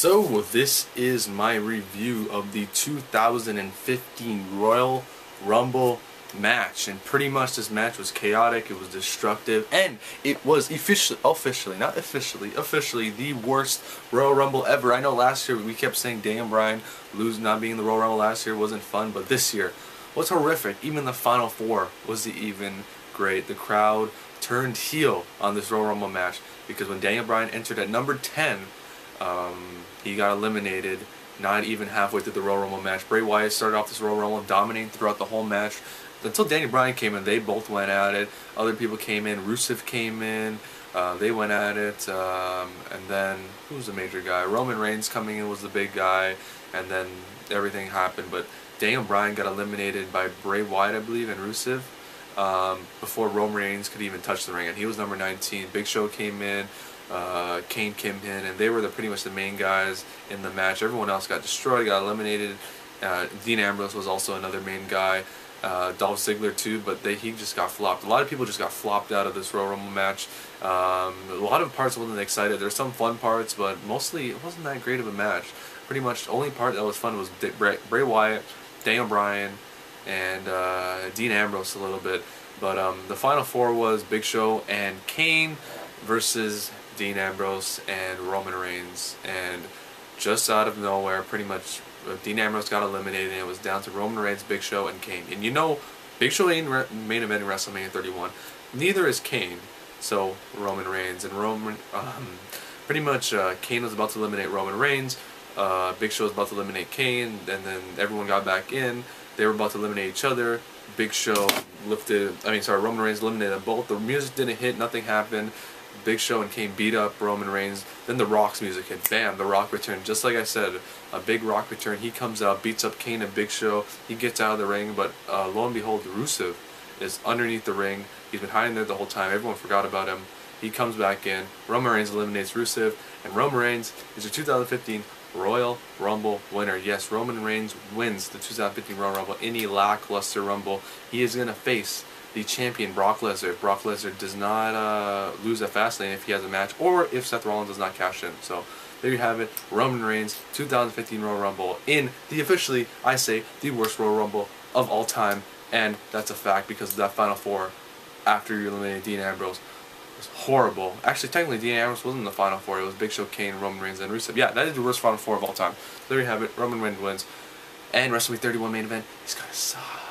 So this is my review of the 2015 Royal Rumble match, and pretty much this match was chaotic, it was destructive, and it was officially the worst Royal Rumble ever. I know last year we kept saying Daniel Bryan not being the Royal Rumble last year wasn't fun, but this year was horrific. Even the Final Four wasn't even great. The crowd turned heel on this Royal Rumble match because when Daniel Bryan entered at number 10, he got eliminated not even halfway through the Royal Rumble match. Bray Wyatt started off this Royal Rumble dominating throughout the whole match until Daniel Bryan came in. They both went at it. Other people came in. Rusev came in. They went at it. And then, who was the major guy? Roman Reigns coming in was the big guy. And then everything happened. But Daniel Bryan got eliminated by Bray Wyatt, I believe, and Rusev before Roman Reigns could even touch the ring. And he was number 19. Big Show came in. Kane came in, and they were pretty much the main guys in the match. Everyone else got destroyed, got eliminated. Dean Ambrose was also another main guy. Dolph Ziggler too, but he just got flopped. A lot of people just got flopped out of this Royal Rumble match. A lot of parts wasn't excited. There's some fun parts, but mostly it wasn't that great of a match. Pretty much the only part that was fun was Bray Wyatt, Daniel Bryan, and Dean Ambrose a little bit. But the Final Four was Big Show and Kane versus Dean Ambrose and Roman Reigns, and just out of nowhere, pretty much, Dean Ambrose got eliminated, and it was down to Roman Reigns, Big Show, and Kane. And you know, Big Show ain't main event in WrestleMania 31. Neither is Kane. So Roman Reigns and pretty much Kane was about to eliminate Roman Reigns. Big Show was about to eliminate Kane, and then everyone got back in. They were about to eliminate each other. Big Show Roman Reigns eliminated them both. The music didn't hit, nothing happened. Big Show and Kane beat up Roman Reigns. Then The Rock's music hit. Bam! The Rock returned. Just like I said, a big Rock return. He comes out, beats up Kane and Big Show. He gets out of the ring, but lo and behold, Rusev is underneath the ring. He's been hiding there the whole time. Everyone forgot about him. He comes back in. Roman Reigns eliminates Rusev, and Roman Reigns is your 2015 Royal Rumble winner. Yes, Roman Reigns wins the 2015 Royal Rumble in a lackluster Rumble. He is going to face the champion Brock Lesnar. Brock Lesnar does not lose at Fastlane if he has a match, or if Seth Rollins does not cash in. So there you have it. Roman Reigns 2015 Royal Rumble in the officially, I say, the worst Royal Rumble of all time, and that's a fact because of that Final Four after you eliminated Dean Ambrose. It was horrible. Actually, technically, Dean Ambrose wasn't in the Final Four. It was Big Show, Kane, Roman Reigns, and Rusev. Yeah, that is the worst Final Four of all time. There you have it. Roman Reigns wins. And WrestleMania 31 main event, he's gonna suck.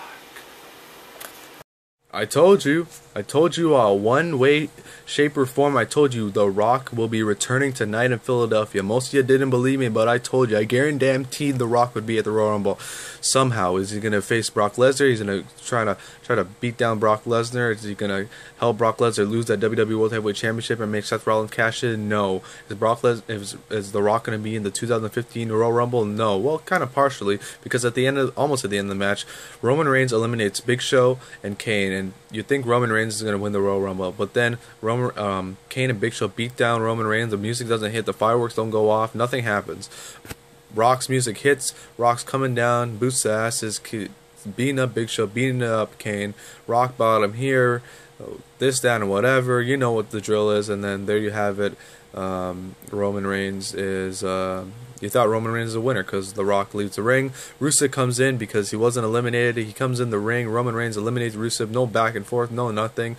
I told you one way, shape, or form. I told you The Rock will be returning tonight in Philadelphia. Most of you didn't believe me, but I told you. I guaranteed The Rock would be at the Royal Rumble. Somehow, is he gonna face Brock Lesnar? He's gonna try to beat down Brock Lesnar. Is he gonna help Brock Lesnar lose that WWE World Heavyweight Championship and make Seth Rollins cash in? No. Is The Rock gonna be in the 2015 Royal Rumble? No. Well, kind of partially, because almost at the end of the match, Roman Reigns eliminates Big Show and Kane, and you think Roman Reigns is going to win the Royal Rumble, but then Kane and Big Show beat down Roman Reigns. The music doesn't hit, the fireworks don't go off, nothing happens. Rock's music hits, Rock's coming down, boots the asses, beating up Big Show, beating up Kane, Rock bottom here, this, that, and whatever. You know what the drill is, and then there you have it. Roman Reigns is... You thought Roman Reigns is a winner because The Rock leaves the ring. Rusev comes in because he wasn't eliminated. He comes in the ring. Roman Reigns eliminates Rusev. No back and forth. No nothing.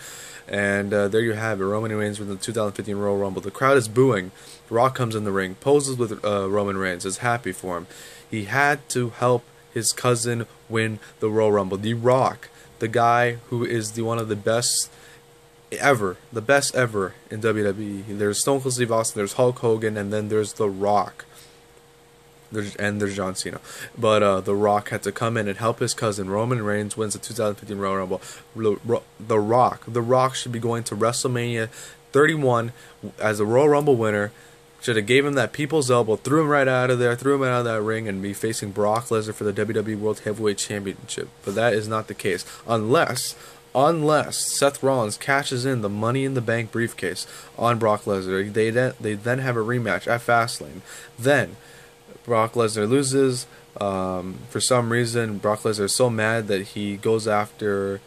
And there you have it. Roman Reigns wins the 2015 Royal Rumble. The crowd is booing. The Rock comes in the ring. Poses with Roman Reigns. Is happy for him. He had to help his cousin win the Royal Rumble. The Rock, the guy who is one of the best ever. The best ever in WWE. There's Stone Cold Steve Austin. There's Hulk Hogan. And then there's The Rock. There's John Cena. But The Rock had to come in and help his cousin. Roman Reigns wins the 2015 Royal Rumble. The Rock should be going to WrestleMania 31 as a Royal Rumble winner. Should have gave him that people's elbow, threw him right out of there, threw him out of that ring, and be facing Brock Lesnar for the WWE World Heavyweight Championship. But that is not the case. Unless Seth Rollins cashes in the Money in the Bank briefcase on Brock Lesnar. They then have a rematch at Fastlane. Then Brock Lesnar loses. For some reason, Brock Lesnar is so mad that he goes after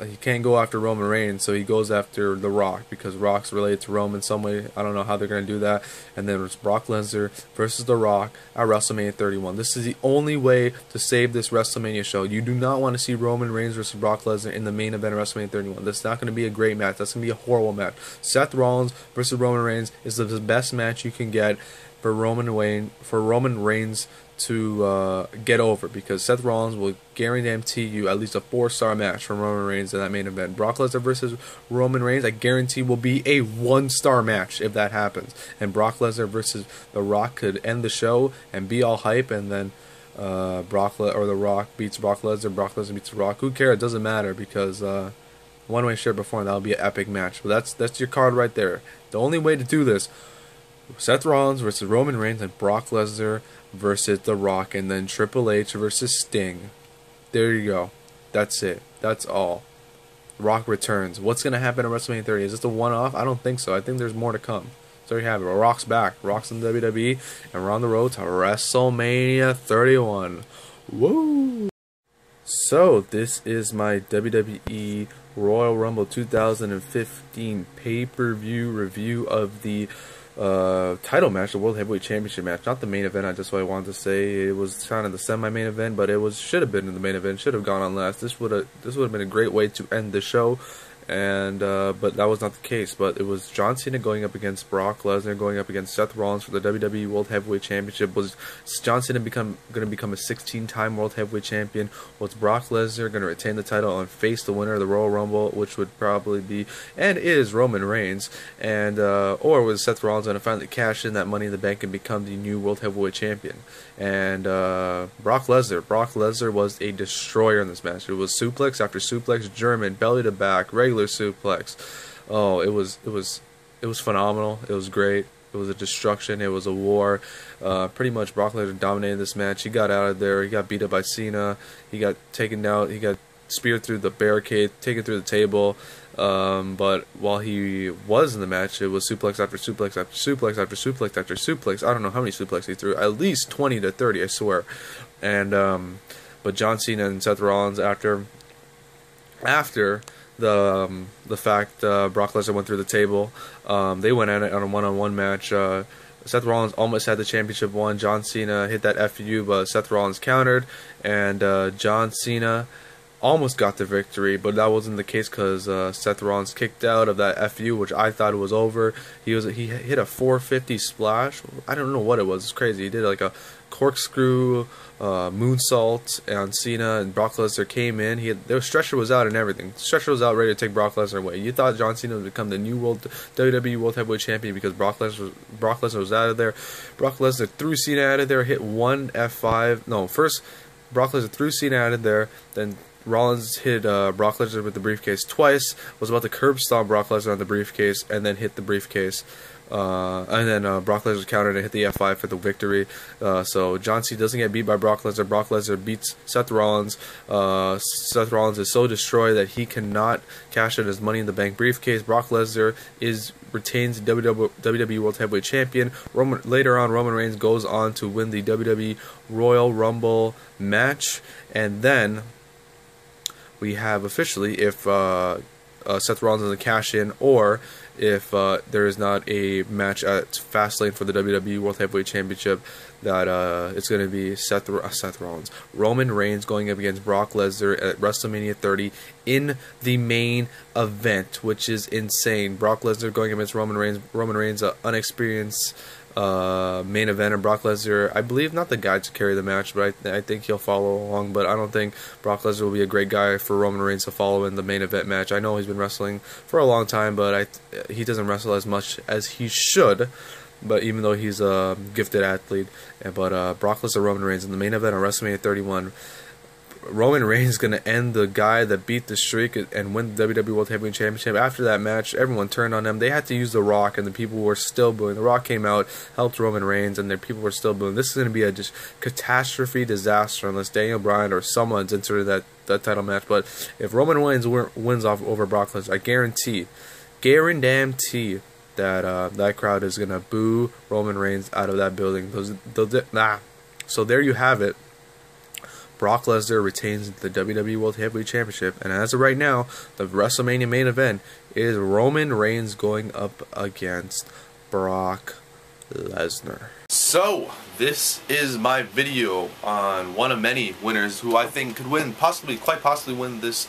he can't go after Roman Reigns, so he goes after The Rock because Rock's related to Roman in some way. I don't know how they're going to do that. And then it's Brock Lesnar versus The Rock at WrestleMania 31. This is the only way to save this WrestleMania show. You do not want to see Roman Reigns versus Brock Lesnar in the main event of WrestleMania 31. That's not going to be a great match. That's going to be a horrible match. Seth Rollins versus Roman Reigns is the best match you can get for Roman Reigns to get over, because Seth Rollins will guarantee you at least a 4-star match from Roman Reigns in that main event. Brock Lesnar versus Roman Reigns, I guarantee, will be a 1-star match if that happens. And Brock Lesnar versus The Rock could end the show and be all hype, and then The Rock beats Brock Lesnar beats The Rock. Who cares? It doesn't matter, because one way shared before, and that'll be an epic match. But that's your card right there. The only way to do this: Seth Rollins versus Roman Reigns, and Brock Lesnar versus The Rock, and then Triple H versus Sting. There you go. That's it. That's all. Rock returns. What's going to happen at WrestleMania 30? Is this a one-off? I don't think so. I think there's more to come. So there you have it. Rock's back. Rock's in WWE, and we're on the road to WrestleMania 31. Woo! So this is my WWE Royal Rumble 2015 pay-per-view review of the title match, the World Heavyweight Championship match, not the main event. I just what I wanted to say. It was kind of the semi-main event, but it should have been in the main event. Should have gone on last. This would have been a great way to end the show, and but that was not the case. But it was John Cena going up against Brock Lesnar, going up against Seth Rollins for the WWE World Heavyweight Championship. Was John Cena going to become a 16-time World Heavyweight Champion? Was Brock Lesnar going to retain the title and face the winner of the Royal Rumble, which would probably be and is Roman Reigns? And or was Seth Rollins going to finally cash in that Money in the Bank and become the new World Heavyweight Champion? And Brock Lesnar was a destroyer in this match. It was suplex after suplex, German, belly to back, regular suplex. Oh, it was phenomenal. It was great. It was a destruction. It was a war. Pretty much Brock Lesnar dominated this match. He got out of there. He got beat up by Cena. He got taken out. He got speared through the barricade, taken through the table. But while he was in the match, it was suplex after suplex after suplex after suplex after suplex. I don't know how many suplex he threw. At least 20 to 30, I swear. And but John Cena and Seth Rollins, after the fact Brock Lesnar went through the table, they went at it on a one-on-one match. Seth Rollins almost had the championship won. John Cena hit that FU, but Seth Rollins countered, and John Cena almost got the victory, but that wasn't the case because Seth Rollins kicked out of that FU, which I thought it was over. He hit a 450 splash. I don't know what it was. It's crazy. He did like a corkscrew moonsault on Cena, and Brock Lesnar came in. Their stretcher was out and everything. Stretcher was out ready to take Brock Lesnar away. You thought John Cena would become the new WWE World Heavyweight Champion because Brock Lesnar was out of there. Brock Lesnar threw Cena out of there, hit one F5. No, first Brock Lesnar threw Cena out of there, then Rollins hit Brock Lesnar with the briefcase twice, was about to curb stomp Brock Lesnar on the briefcase, and then hit the briefcase. And then Brock Lesnar countered and hit the F5 for the victory. So John Cena doesn't get beat by Brock Lesnar. Brock Lesnar beats Seth Rollins. Seth Rollins is so destroyed that he cannot cash in his Money in the Bank briefcase. Brock Lesnar retains the WWE World Heavyweight Champion. Later on, Roman Reigns goes on to win the WWE Royal Rumble match, and then we have officially, if Seth Rollins doesn't cash in, or if there is not a match at Fastlane for the WWE World Heavyweight Championship, that it's going to be Seth Rollins, Roman Reigns going up against Brock Lesnar at WrestleMania 30 in the main event, which is insane. Brock Lesnar going against Roman Reigns, an unexperienced main event, and Brock Lesnar, I believe, not the guy to carry the match, but I think he'll follow along. But I don't think Brock Lesnar will be a great guy for Roman Reigns to follow in the main event match. I know he's been wrestling for a long time, but he doesn't wrestle as much as he should. But even though he's a gifted athlete, but Brock Lesnar, Roman Reigns in the main event on WrestleMania 31. Roman Reigns is going to end the guy that beat the streak and win the WWE World Heavyweight Championship. After that match, everyone turned on him. They had to use The Rock, and the people were still booing. The Rock came out, helped Roman Reigns, and the people were still booing. This is going to be a just catastrophe disaster unless Daniel Bryan or someone's entered that title match. But if Roman Reigns wins over Brock Lesnar, I guarantee that that crowd is going to boo Roman Reigns out of that building. So there you have it. Brock Lesnar retains the WWE World Heavyweight Championship, and as of right now, the WrestleMania main event is Roman Reigns going up against Brock Lesnar. So, this is my video on one of many winners who I think could win, quite possibly win this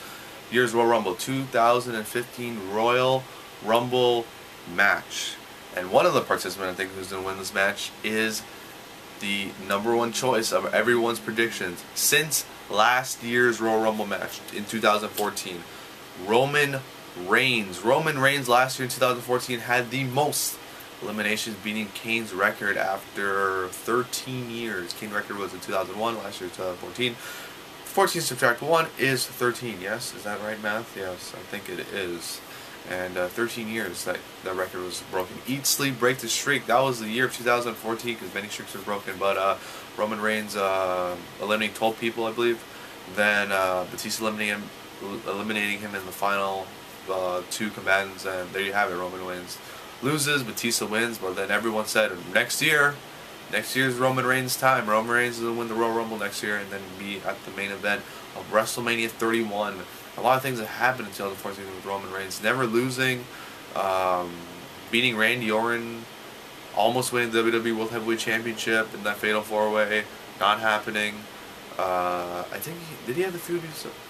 year's Royal Rumble, 2015 Royal Rumble match. And one of the participants I think who's going to win this match is the #1 choice of everyone's predictions since last year's Royal Rumble match in 2014. Roman Reigns. Roman Reigns last year in 2014 had the most eliminations, beating Kane's record after 13 years. Kane's record was in 2001, last year 2014. 14 subtract 1 is 13, yes? Is that right, math? Yes, I think it is. And 13 years that record was broken. Eat, sleep, break the streak. That was the year of 2014 because many streaks were broken. But Roman Reigns eliminating 12 people, I believe. Then Batista eliminating him in the final 2 combatants. And there you have it. Roman Reigns loses, Batista wins. But then everyone said next year's Roman Reigns' time. Roman Reigns will win the Royal Rumble next year and then be at the main event of WrestleMania 31. A lot of things that happened in 2014 with Roman Reigns. Never losing, beating Randy Orton, almost winning the WWE World Heavyweight Championship in that Fatal 4-Way, not happening. I think did he have the feud?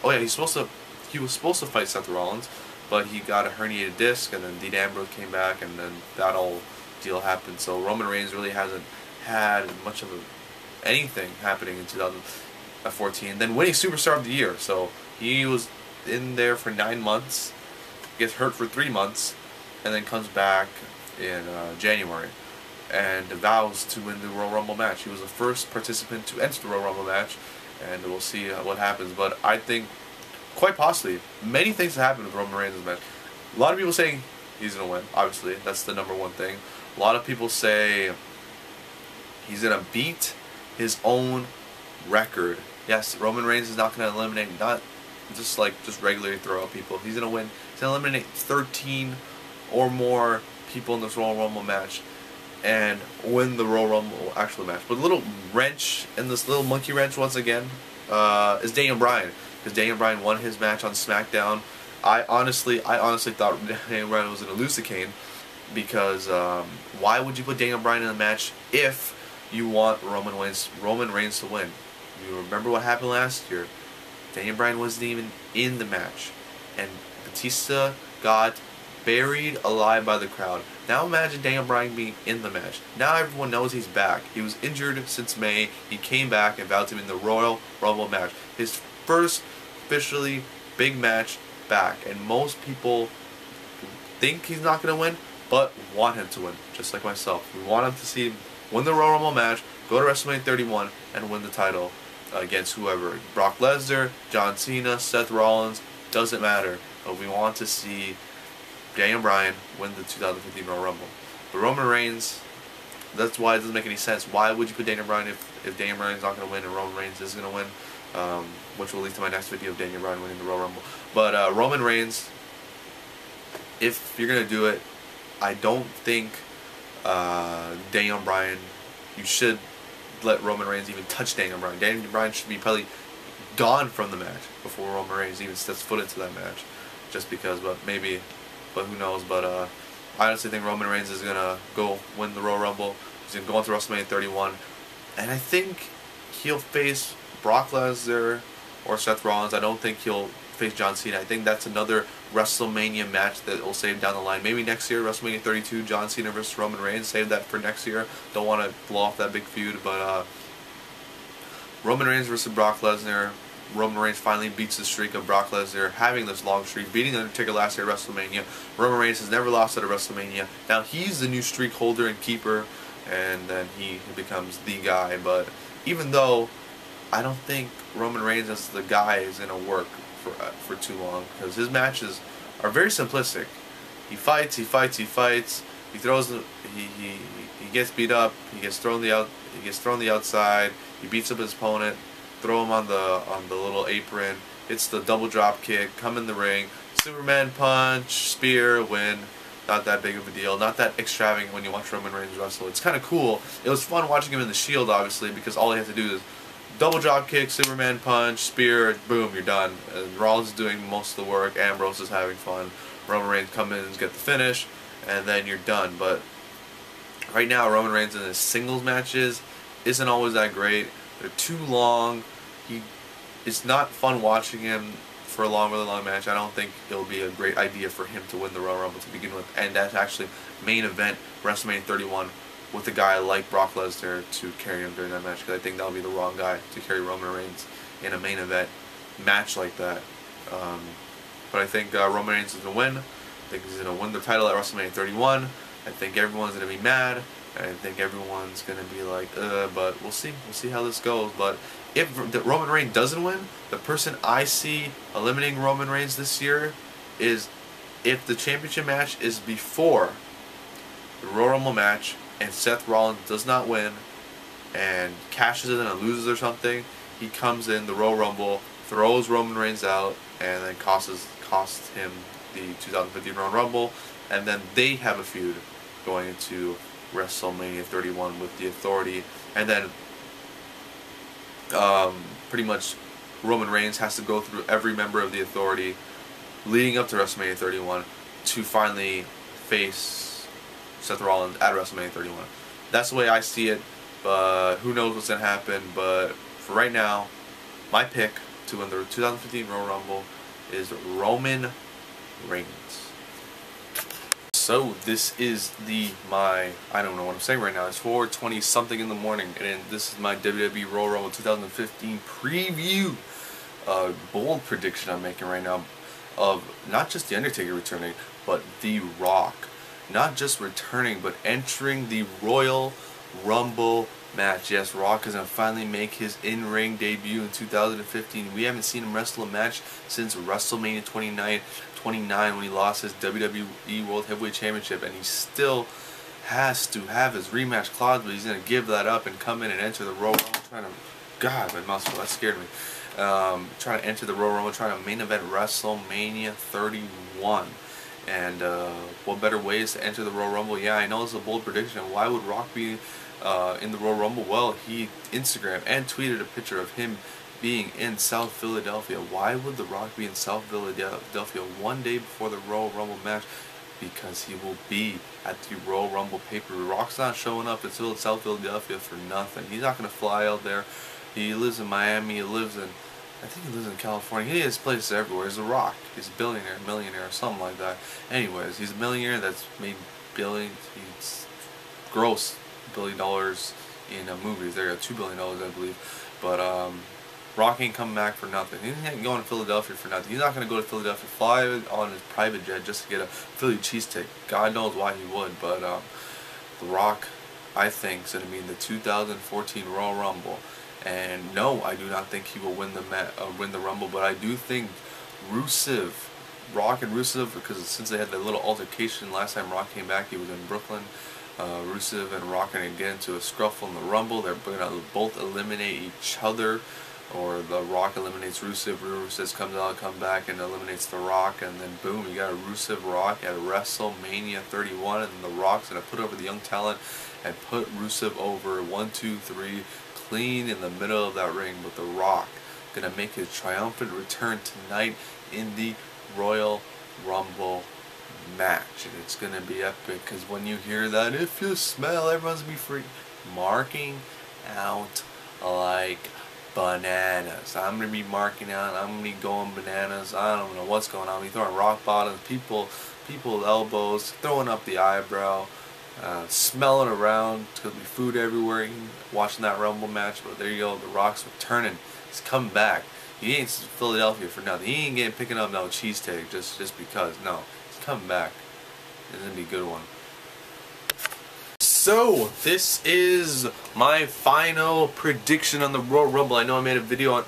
Oh yeah, he was supposed to fight Seth Rollins, but he got a herniated disc, and then Dean Ambrose came back, and then that whole deal happened. So Roman Reigns really hasn't had much of anything happening in 2014. Then winning Superstar of the Year, so he was in there for 9 months, gets hurt for 3 months, and then comes back in January and vows to win the Royal Rumble match. He was the first participant to enter the Royal Rumble match, and we'll see what happens. But I think quite possibly many things have happened with Roman Reigns' match. A lot of people saying he's gonna win. Obviously, that's the #1 thing. A lot of people say he's gonna beat his own record. Yes, Roman Reigns is not gonna eliminate not just regularly throw out people. He's gonna win. He's gonna eliminate 13 or more people in this Royal Rumble match and win the Royal Rumble actual match. But a little wrench in this little monkey wrench once again is Daniel Bryan, because Daniel Bryan won his match on SmackDown. I honestly thought Daniel Bryan was gonna lose to Kane, because why would you put Daniel Bryan in a match if you want Roman Reigns to win? You remember what happened last year. Daniel Bryan wasn't even in the match, and Batista got buried alive by the crowd. Now imagine Daniel Bryan being in the match. Now everyone knows he's back. He was injured since May. He came back and vowed to win the Royal Rumble match. His first officially big match back, and most people think he's not going to win, but want him to win, just like myself. We want him to see him win the Royal Rumble match, go to WrestleMania 31, and win the title against whoever. Brock Lesnar, John Cena, Seth Rollins, doesn't matter. But we want to see Daniel Bryan win the 2015 Royal Rumble. But Roman Reigns, that's why it doesn't make any sense. Why would you put Daniel Bryan if Daniel Bryan's not going to win and Roman Reigns is going to win? Which will lead to my next video of Daniel Bryan winning the Royal Rumble. But Roman Reigns, if you're going to do it, I don't think Daniel Bryan, you should let Roman Reigns even touch Daniel Bryan. Daniel Bryan should be probably gone from the match before Roman Reigns even steps foot into that match. Just because, but who knows. But I honestly think Roman Reigns is going to go win the Royal Rumble. He's going to go into WrestleMania 31. And I think he'll face Brock Lesnar or Seth Rollins. I don't think he'll face John Cena. I think that's another WrestleMania match that will save down the line. Maybe next year, WrestleMania 32, John Cena versus Roman Reigns. Save that for next year. Don't want to blow off that big feud, but Roman Reigns versus Brock Lesnar. Roman Reigns finally beats the streak of Brock Lesnar having this long streak, beating Undertaker last year at WrestleMania. Roman Reigns has never lost at a WrestleMania. Now he's the new streak holder and keeper, and then he becomes the guy. But even though I don't think Roman Reigns as the guy is going to work for too long, because his matches are very simplistic. He fights, he fights, he fights. He throws, he gets beat up. He gets thrown the outside. He beats up his opponent. Throw him on the little apron. It's the double drop kick. Come in the ring. Superman punch, spear, win. Not that big of a deal. Not that extravagant when you watch Roman Reigns wrestle. It's kind of cool. It was fun watching him in the Shield, obviously, because all he had to do is double drop kick, Superman punch, spear, boom, you're done. And Rollins is doing most of the work, Ambrose is having fun, Roman Reigns come in and get the finish, and then you're done. But right now, Roman Reigns in his singles matches isn't always that great. They're too long. It's not fun watching him for a really long match. I don't think it'll be a great idea for him to win the Royal Rumble to begin with, and that's actually main event WrestleMania 31 with a guy like Brock Lesnar to carry him during that match, because I think that'll be the wrong guy to carry Roman Reigns in a main event match like that. But I think Roman Reigns is going to win. I think he's going to win the title at WrestleMania 31. I think everyone's going to be mad. I think everyone's going to be like, but we'll see. We'll see how this goes. But if Roman Reigns doesn't win, the person I see eliminating Roman Reigns this year is if the championship match is before the Royal Rumble match and Seth Rollins does not win and cashes in and loses or something, he comes in the Royal Rumble, throws Roman Reigns out, and then costs him the 2015 Royal Rumble, and then they have a feud going into WrestleMania 31 with the Authority, and then pretty much Roman Reigns has to go through every member of the Authority leading up to WrestleMania 31 to finally face Seth Rollins at WrestleMania 31. That's the way I see it, but who knows what's going to happen. But for right now, my pick to win the 2015 Royal Rumble is Roman Reigns. So this is I don't know what I'm saying right now. It's 4:20 something in the morning, and this is my WWE Royal Rumble 2015 preview. Bold prediction I'm making right now of not just The Undertaker returning, but The Rock. Not just returning, but entering the Royal Rumble match. Yes, Rock is going to finally make his in-ring debut in 2015. We haven't seen him wrestle a match since WrestleMania 29 when he lost his WWE World Heavyweight Championship, and he still has to have his rematch clause, but he's going to give that up and come in and enter the Royal Rumble. God, my muscle, that scared me. Trying to enter the Royal Rumble, trying to main event WrestleMania 31. And what better ways to enter the Royal Rumble? Yeah, I know it's a bold prediction. Why would Rock be in the Royal Rumble? Well, he Instagrammed and tweeted a picture of him being in South Philadelphia. Why would The Rock be in South Philadelphia one day before the Royal Rumble match? Because he will be at the Royal Rumble pay-per-view. Rock's not showing up in South Philadelphia for nothing. He's not going to fly out there. He lives in Miami. He lives in, I think he lives in California. He has places everywhere. He's a Rock. He's a billionaire, millionaire, or something like that. Anyways, he's a millionaire that's made billions. He's gross $1 billion in movies. They got $2 billion, I believe. But Rock ain't coming back for nothing. He ain't going to Philadelphia for nothing. He's not going to go to Philadelphia, fly on his private jet just to get a Philly cheesesteak. God knows why he would. But The Rock, I think, is going to be in the 2014 Royal Rumble. And no, I do not think he will win the Rumble, but I do think Rock and Rusev, because since they had that little altercation last time Rock came back, he was in Brooklyn. Rusev and Rock are going to get into a scruffle in the Rumble. They're going to both eliminate each other, or The Rock eliminates Rusev, Rusev comes out, come back and eliminates The Rock, and then boom, you got a Rusev Rock at WrestleMania 31, and The Rock's going to put over the young talent and put Rusev over 1, 2, 3, clean in the middle of that ring. But The Rock going to make his triumphant return tonight in the Royal Rumble match, and it's going to be epic, because when you hear that, if you smell, everyone's going to be free, marking out like bananas. I'm going to be marking out, I'm going to be going bananas. I don't know what's going on. I'm throwing rock bottoms, people elbows, throwing up the eyebrow, smelling around. It's going to be food everywhere. Watching that Rumble match, but there you go. The Rock's returning. He's coming back. He ain't in Philadelphia for nothing. He ain't picking up no cheesesteak just because. No, he's coming back. It's going to be a good one. So, this is my final prediction on the Royal Rumble. I know I made a video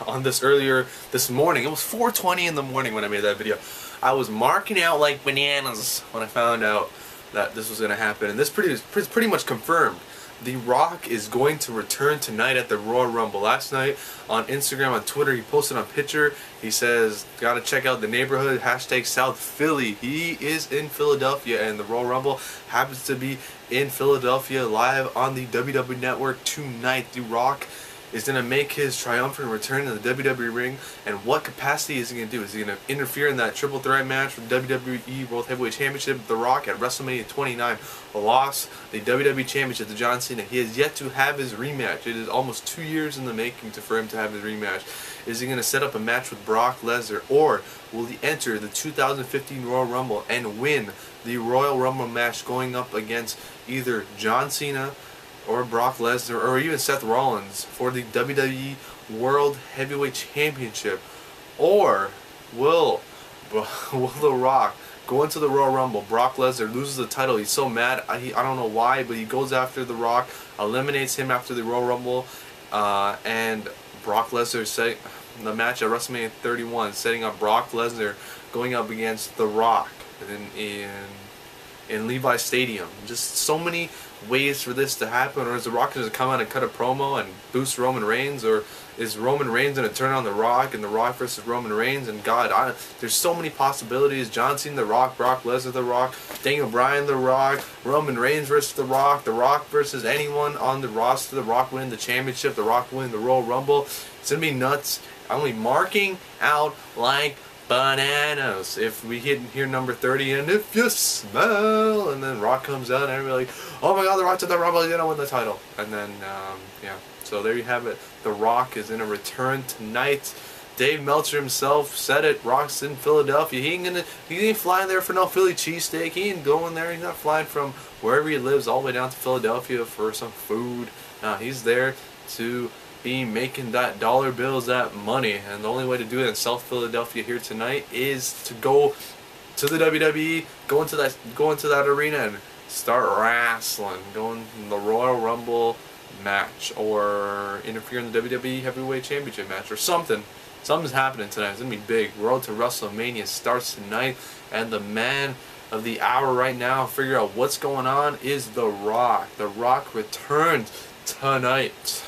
on this earlier this morning. It was 4:20 in the morning when I made that video. I was marking out like bananas when I found out that this was going to happen. And this pretty much confirmed. The Rock is going to return tonight at the Royal Rumble. Last night on Instagram, on Twitter, he posted a picture. He says, gotta check out the neighborhood, hashtag South Philly. He is in Philadelphia, and the Royal Rumble happens to be in Philadelphia live on the WWE Network tonight. The Rock is going to make his triumphant return to the WWE ring, and what capacity is he going to do? Is he going to interfere in that triple threat match for the WWE World Heavyweight Championship with The Rock at WrestleMania 29, lost the WWE Championship to John Cena? He has yet to have his rematch. It is almost 2 years in the making for him to have his rematch. Is he going to set up a match with Brock Lesnar, or will he enter the 2015 Royal Rumble and win the Royal Rumble match going up against either John Cena or Brock Lesnar or even Seth Rollins for the WWE World Heavyweight Championship? Or will The Rock go into the Royal Rumble? Brock Lesnar loses the title. He's so mad. I don't know why, but he goes after The Rock, eliminates him after the Royal Rumble, and Brock Lesnar setting the match at WrestleMania 31, setting up Brock Lesnar going up against The Rock in Levi's Stadium. Just so many ways for this to happen. Or is The Rock going to come out and cut a promo and boost Roman Reigns? Or is Roman Reigns going to turn on The Rock and The Rock versus Roman Reigns? And God, there's so many possibilities. John Cena, The Rock, Brock Lesnar, The Rock, Daniel Bryan, The Rock, Roman Reigns versus The Rock versus anyone on the roster, The Rock winning the championship, The Rock winning the Royal Rumble. It's going to be nuts. I'm going to be marking out like bananas if we hit here number 30, and if you smell, and then Rock comes out and everybody like, oh my God, The Rock's at the Rumble, he's gonna win the title. And then yeah, so there you have it. The Rock is in a return tonight. Dave Meltzer himself said it. Rock's in Philadelphia. He ain't flying there for no Philly cheesesteak. He ain't going there. He's not flying from wherever he lives all the way down to Philadelphia for some food. He's there to be making that dollar bills, that money, and the only way to do it in South Philadelphia here tonight is to go to the WWE, go into that arena and start wrestling, going in the Royal Rumble match, or interfere in the WWE Heavyweight Championship match, or something. Something's happening tonight. It's gonna be big. Road to WrestleMania starts tonight, and the man of the hour right now, figure out what's going on, is The Rock. The Rock returns tonight.